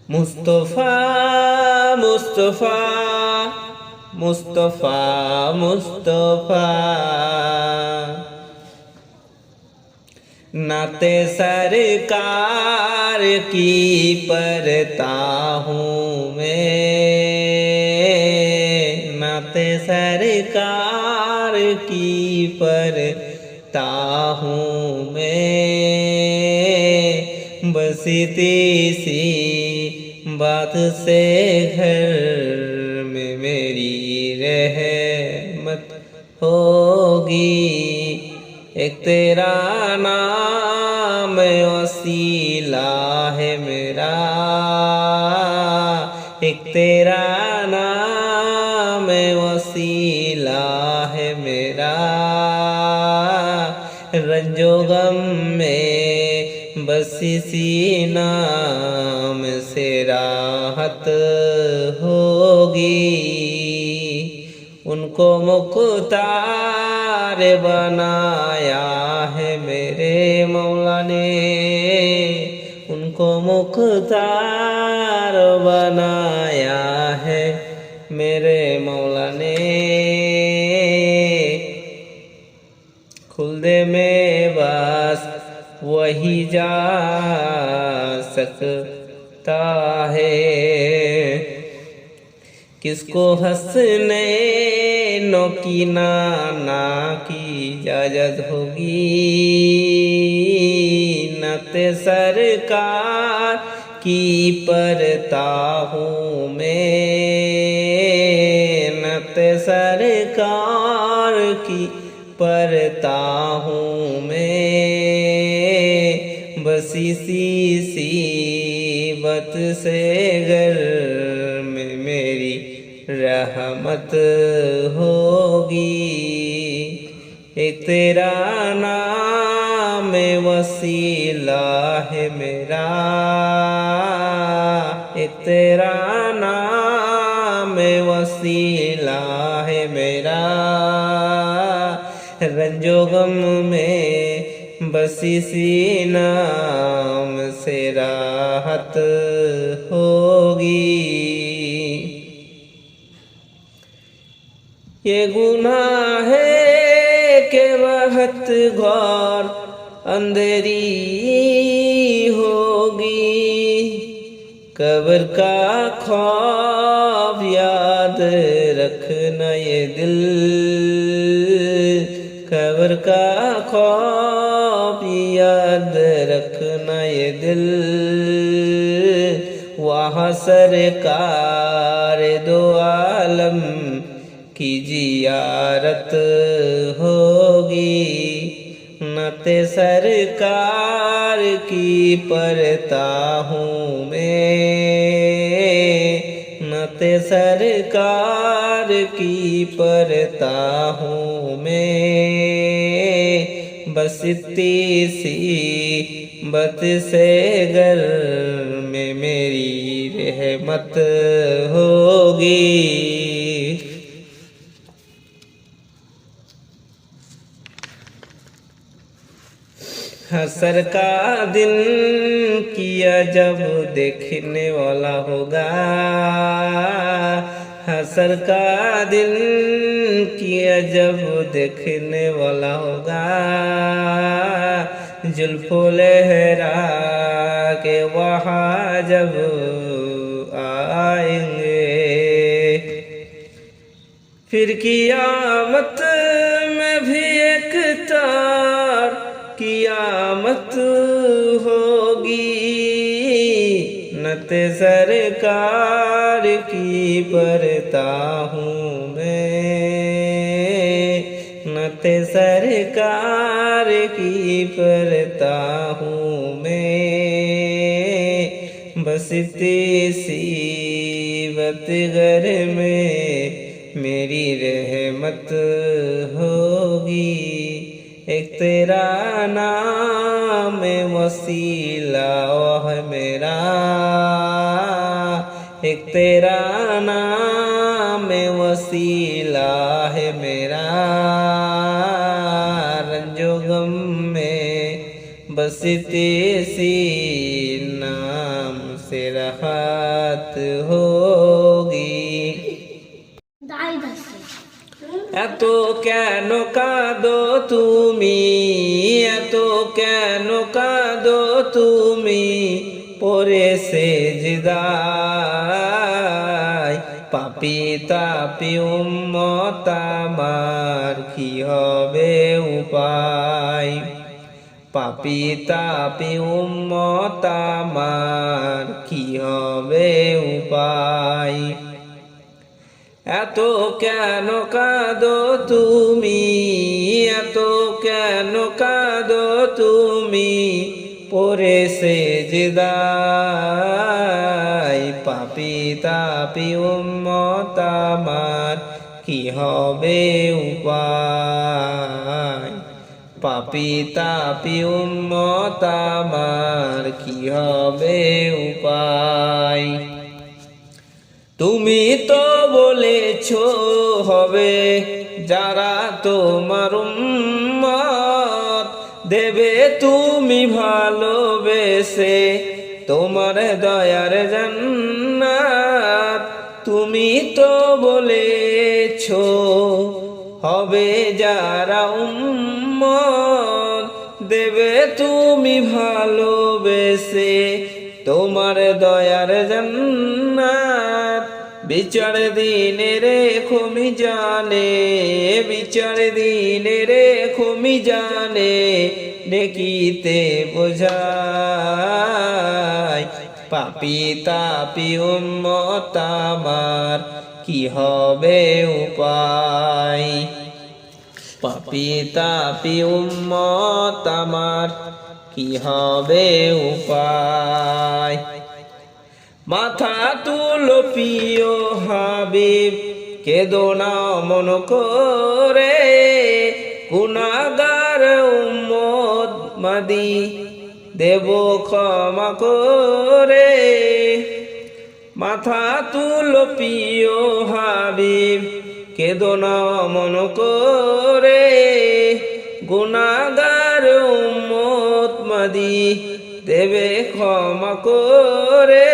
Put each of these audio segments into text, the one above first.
मुस्तफा मुस्तफा मुस्तफा मुस्तफा नाते सरकार की परता हूँ मैं, नाते सरकार की परता हूँ मैं। बस तीसी बात से घर में मेरी रहमत होगी। एक तेरा नाम वसीला है मेरा, एक तेरा नाम वसीला है मेरा। रंजो गम में बस इसी नाम से राहत होगी। उनको मुख्तार बनाया है मेरे मौला ने, उनको मुख्तार बनाया है मेरे मौला ने। खुल्दे में बस वही जा सकता है, किसको हंसने नो की नाना की इजाजत होगी। नते सरकार की परता हूँ मैं, नते सरकार की परता हूँ मैं। बस इसी सीबत से घर में मेरी रहमत होगी। एक तेरा नाम वसीला है मेरा, एक तेरा नाम वसीला है मेरा। रंजो गम में बस इसी नाम से राहत होगी। ये गुनाह है के वक्त घोर अंधेरी होगी। कब्र का खौफ याद रखना ये दिल, कब्र का खौफ याद रखना ये दिल। वहाँ सरकार दो आलम की जियारत होगी। नते सरकार की परता हूँ मैं, नते सरकार की परता हूँ मैं। बस तीसी बत से घर में मेरी रहमत होगी। हसर का दिन किया जब देखने वाला होगा, हसर का दिन किया जब देखने वाला होगा। जुल्फो लहरा के वहाँ जब आएंगे, फिर कियामत में भी एक तार कियामत होगी। नते सरकार की परता हूँ मैं, नते सरकार की परता हूँ मैं। बस तीसीबत घर में मेरी रहमत होगी। एक तेरा नाम वसीला है मेरा, एक तेरा नाम वसीला है मेरा। रंजो गम में बस तेसी नाम हमसे राहत होगी। এত কেন কাঁদো তুমি, এত কেন কাঁদো তুমি, পরে সেজদায়। পাপী তাপী উম্মত আমার কি হবে উপায়, পাপী তাপী উম্মত আমার কি হবে উপায়। এত কেন কাঁদো তুমি, এত কেন কাঁদো তুমি, পরে সেজদায়। পাপী তাপী উম্মত আমার কি হবে উপায়, পাপী তাপী উম্মত আমার কি হবে উপায়। তুমি তো বলেছ হবে যারা তোমার উম্মত, দেবে তুমি ভালোবেসে তোমার দয়ার জান্নাত। তুমি তো বলেছ হবে যারা উম্মত, দেবে তুমি ভালোবেসে তোমার দয়ার জান্নাত। বিচার দিনে রেখো মিজানে, বিচার দিনে রেখো মিজানে, নেকিতে বোঝায়। পাপী তাপী উম্মত আমার কি হবে উপায়, পাপী তাপী উম্মত আমার কি হবে উপায়। মাথা তুলো প্রিয় হাবিব, কেঁদো না মন করে, গুনাহগার উম্মত মাদি দেব ক্ষমা করে। মাথা তুলো প্রিয় হাবিব, কেঁদো না মন করে, গুনাহগার উম্মত মাদি দেবে ক্ষমা করে।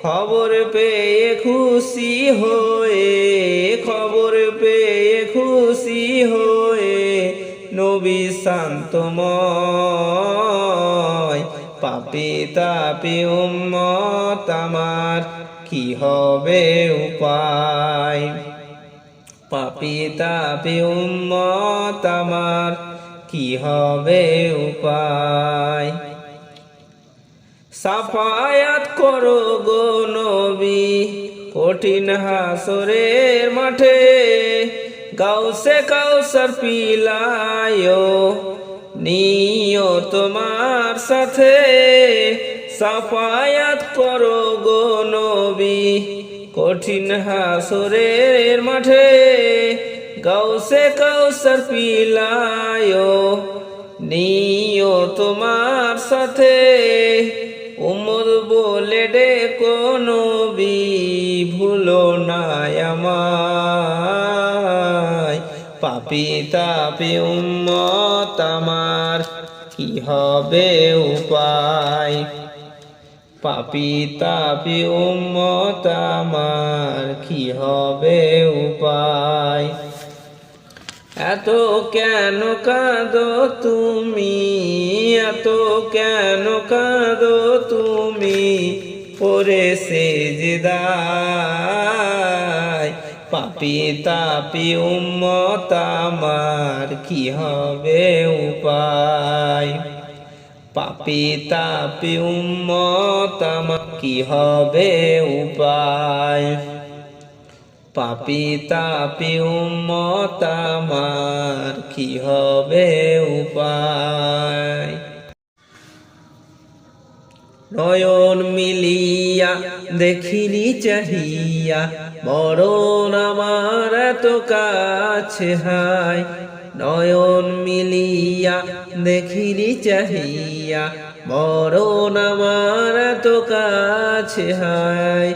খবর পেয়ে খুশি হয়ে, খবর পেয়ে খুশি হয়ে, নবী শান্তময়। পাপী তাপী উম্মত আমার কি হবে উপায়, পাপী তাপী উম্মত আমার কি হবে উপায়। সাফায়াত করো গো নবী কঠিন হাসরের মাঠে, গাউসে কাউসার পিলায়ো নিও তোমার সাথে। সাফায়াত করো গো নবী কঠিন হাসরের মাঠে, গাউসে কাউসার পিলায়ো নিও তোমার সাথে। উম্মত বলে ডেকো নবী ভুলো না আমায়। পাপী তাপী উম্মত আমার কি হবে উপায়, পাপী তাপী উম্মত আমার কি হবে উপায়। এত কেন কাঁদো তুমি, এত কেন কাঁদো তুমি, পরে সেজদায়। পাপী তাপী উম্মত আমার কি হবে উপায়, পাপী তাপী উম্মত আমার কি হবে উপায়। পাপী তাপী উম্মত আমার কি হবে উপায়। নয়ন মিলিয়া দেখিনি চাহিয়া, মরণ আমার এত কাছে হায়। নয়ন মিলিয়া দেখিনি চাহিয়া, মরণ আমার এত কাছে হায়।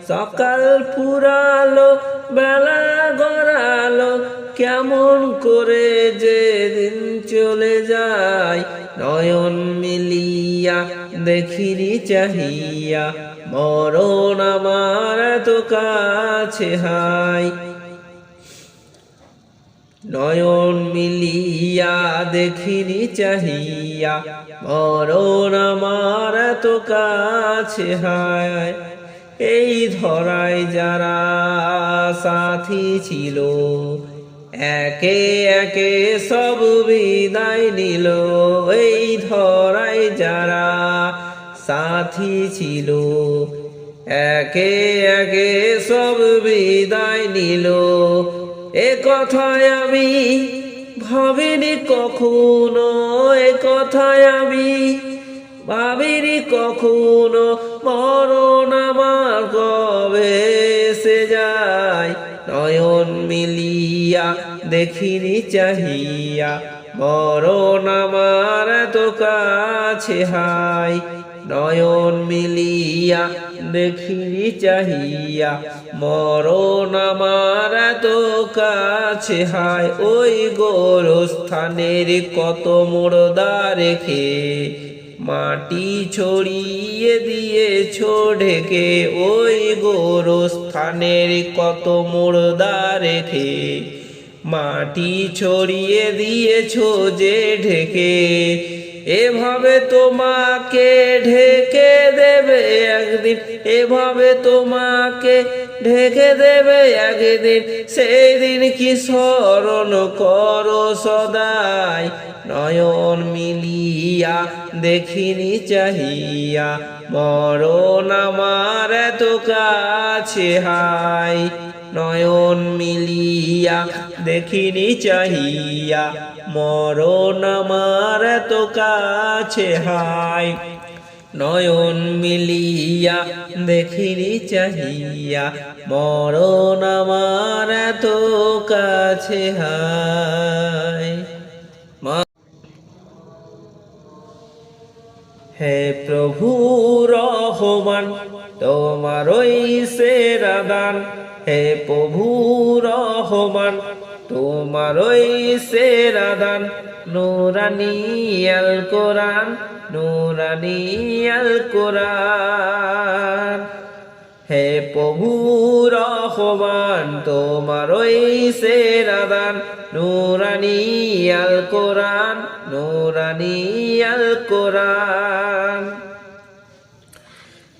সকাল ফুরালো বেলা গড়ালো, কেমন করে যে দিন চলে যায়। নয়ন মিলিয়া দেখিনি চাহিয়া, মরণ আমার এত কাছে হায়। নয়ন মিলিয়া দেখিনি চাহিয়া, মরণ আমার এত কাছে হায়। এই ধরায় যারা সাথী ছিল, একে একে সব বিদায় নিল। এই ধরায় যারা সাথী ছিল, একে একে সব বিদায় নিল। এ কথায় আমি ভাবিনি কখনো, এ কথায় আমি ভাবিনি কখনো, মরণ আমার কবে এসে যায়। নয়ন মিলিয়া দেখিনি চাহিয়া, মরণ আমার এত কাছে হায়। নয়ন মিলিয়া দেখিনি চাহিয়া, মরণ আমার এত কাছে হায়। ওই গোরস্থানের কত মুর্দা রেখে মাটি ছড়িয়ে দিয়েছ ঢেকে। ওই গোরস্থানের কত মুর্দা রেখে মাটি ছড়িয়ে দিয়েছ যে ঢেকে। এভাবে তোমাকে ঢেকে দেবে একদিন, এভাবে তোমাকে ঢেকে দেবে একদিন। সেই দিন কি স্মরণ করো সদাই। নয়ন মিলিয়া দেখিনি চাহিয়া, মরণ আমার এত কাছে হায়। নয়ন মিলিয়া দেখিনি চাহিয়া, মরণ আমার এত কাছে হায়। নয়ন মিলিয়া দেখিনি চাহিয়া, মরণ আমার এত কাছে হায়। হে প্রভু রহমান, তোমারই সেরা দান। হে প্রভু রহমান, তোমারই সেরা দান। নূরানী আল কোরআন, নূরানী আল কোরআন। হে প্রভু রহমান, তোমারই সেরা দান। নূরানী আল কোরআন, নূরানী আল কোরআন।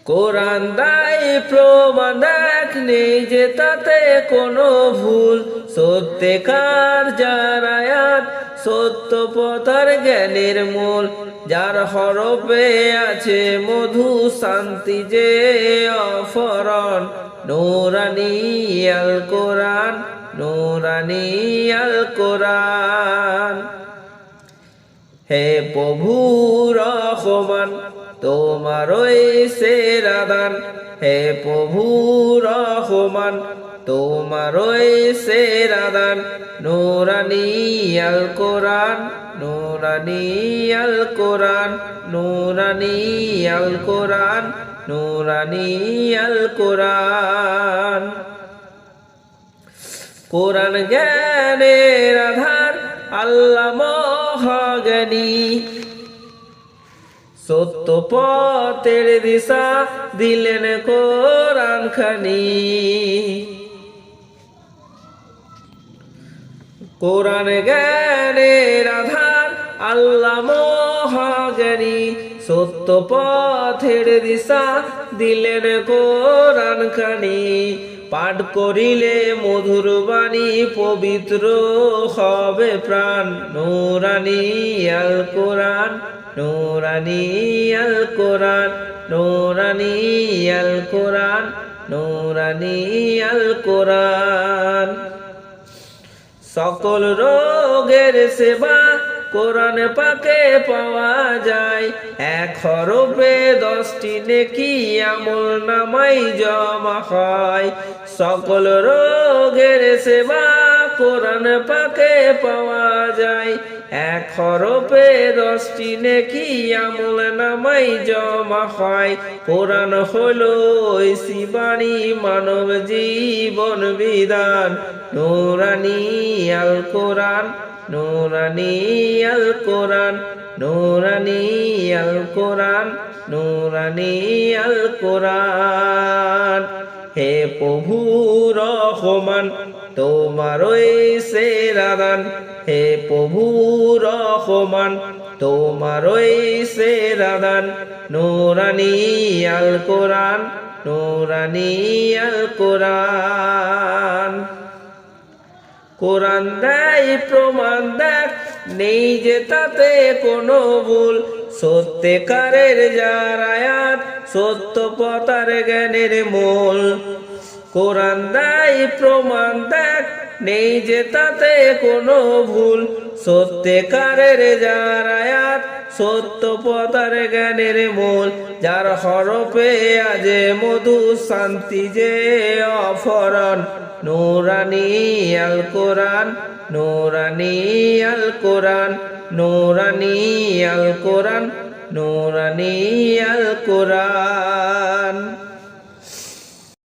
কোরআন দায় প্রমাণ দেখ নেই যে তাতে কোনো ভুল। সত্যিকার যার আয়াত, সত্য পথার জ্ঞানের মূল। যার হরফে আছে মধু শান্তি যে অফরণ। নূরানী আল কোরআন, নূরানী আল কোরআন। হে প্রভু রহমান, তোমারই সেরা দান। হে প্রভু রহমান, তোমারই সেরা দান। নূরানী আল কোরআন, নূরানী আল কোরআন, নূরানী আল কোরআন, নূরানী আল কোরআন। কোরআন জ্ঞানের আধার, আল্লাহ মহাজ্ঞানী। সত্য পথের দিশা দিলেন কোরআন খানি। কোরআন জ্ঞানের আধার, আল্লাহ মহাজ্ঞানী। সত্য পথের দিশা দিলেন কোরআন খানি। পাঠ করিলে মধুর বাণী, পবিত্র হবে প্রাণ। নূরানী আল কোরআন, নূরানী আল কোরআন, নূরানী আল কোরআন, নূরানী আল কোরআন। সকল রোগের সেবা কোরআন পাকে পাওয়া যায়। এক হরফে 10টি নেকি আমল নামাই জমা হয়। সকল রোগের সেবা কোরআন পাকে পাওয়া যায়। এক হরফে 10টি নেকি আমল নামাই জমা হয়। কোরআন হলো ঐশী বাণী, মানব জীবন বিধান। নূরানী আল কোরআন, নূরানী আল কোরআন, নূরানি আল কোরআন, নূরানি আল কোরআন। হে প্রভু রহমান, তোমারই সেরা দান। হে প্রভু রহমান, তোমারই সেরা দান। নূরানি আল কোরআন, নূরানি আল কোরআন। কোরআন দেয় প্রমাণ, দেখ নেই যে তাতে কোনো ভুল। সত্যিকারের যার আয়াত, সত্য পথার জ্ঞানের মূল। কোরআন দেয় প্রমাণ, দেখ নেই যে তাতে কোনো ভুল। সত্যিকারের যার আয়াত, সত্য পথার জ্ঞানের মূল। যার হরফে আজে মধু, শান্তি যে অফরণ। নূরানি আল কোরআন, নূরানি আল কোরআন, নূরানি আল কোরআন, নূরানি আল কোরআন।